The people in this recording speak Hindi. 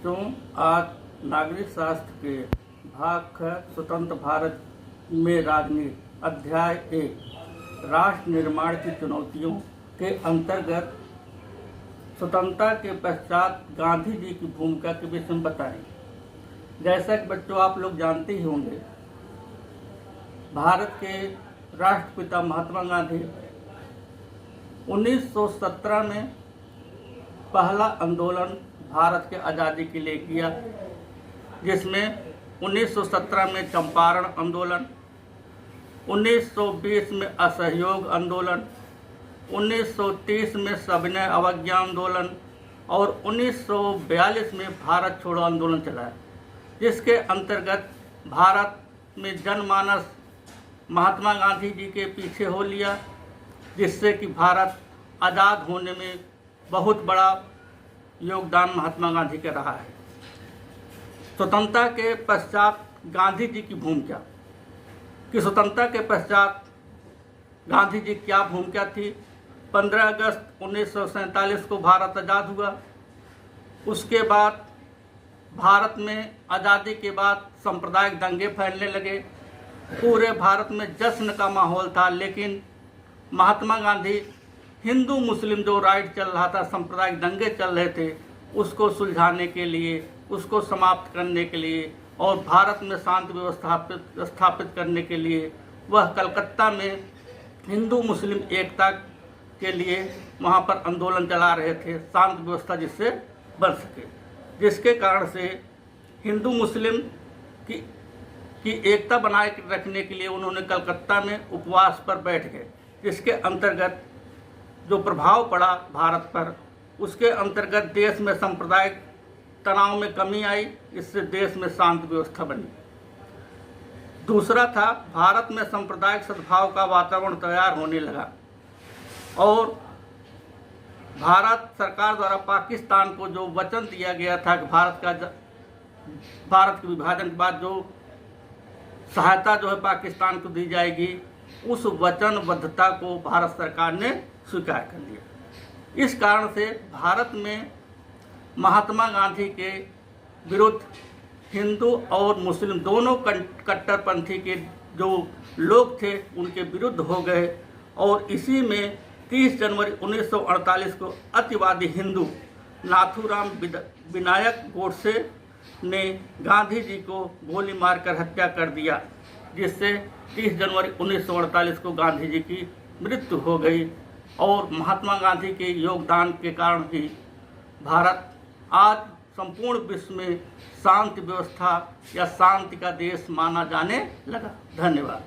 बच्चों, आज नागरिक शास्त्र के भाग ख स्वतंत्र भारत में राजनीति अध्याय 1 राष्ट्र निर्माण की चुनौतियों के अंतर्गत स्वतंत्रता के पश्चात गांधी जी की भूमिका के विषय में बताएंगे। जैसा कि बच्चों आप लोग जानते ही होंगे, भारत के राष्ट्रपिता महात्मा गांधी 1917 में पहला आंदोलन भारत के आज़ादी के लिए किया, जिसमें 1917 में चंपारण आंदोलन, 1920 में असहयोग आंदोलन, 1930 में सविनय अवज्ञा आंदोलन और 1942 में भारत छोड़ो आंदोलन चलाया, जिसके अंतर्गत भारत में जनमानस महात्मा गांधी जी के पीछे हो लिया, जिससे कि भारत आज़ाद होने में बहुत बड़ा योगदान महात्मा गांधी का रहा है। स्वतंत्रता के पश्चात गांधी जी की भूमिका कि स्वतंत्रता के पश्चात गांधी जी क्या भूमिका थी। 15 अगस्त 1947 को भारत आज़ाद हुआ। उसके बाद भारत में आज़ादी के बाद सांप्रदायिक दंगे फैलने लगे। पूरे भारत में जश्न का माहौल था, लेकिन महात्मा गांधी हिंदू मुस्लिम जो राइट चल रहा था, सांप्रदायिक दंगे चल रहे थे, उसको सुलझाने के लिए, उसको समाप्त करने के लिए और भारत में शांति व्यवस्था स्थापित करने के लिए वह कलकत्ता में हिंदू मुस्लिम एकता के लिए वहाँ पर आंदोलन चला रहे थे, शांति व्यवस्था जिससे बन सके। जिसके कारण से हिंदू मुस्लिम की एकता बनाए रखने के लिए उन्होंने कलकत्ता में उपवास पर बैठ गए, जिसके अंतर्गत जो प्रभाव पड़ा भारत पर, उसके अंतर्गत देश में सांप्रदायिक तनाव में कमी आई, इससे देश में शांति व्यवस्था बनी। दूसरा था, भारत में सांप्रदायिक सद्भाव का वातावरण तैयार होने लगा और भारत सरकार द्वारा पाकिस्तान को जो वचन दिया गया था कि भारत के विभाजन के बाद जो सहायता जो है पाकिस्तान को दी जाएगी, उस वचनबद्धता को भारत सरकार ने स्वीकार कर लिया। इस कारण से भारत में महात्मा गांधी के विरुद्ध हिंदू और मुस्लिम दोनों कट्टरपंथी के जो लोग थे उनके विरुद्ध हो गए और इसी में 30 जनवरी 1948 को अतिवादी हिंदू नाथूराम विनायक गोडसे ने गांधी जी को गोली मारकर हत्या कर दिया, जिससे 30 जनवरी 1948 को गांधी जी की मृत्यु हो गई। और महात्मा गांधी के योगदान के कारण ही भारत आज संपूर्ण विश्व में शांति व्यवस्था या शांति का देश माना जाने लगा। धन्यवाद।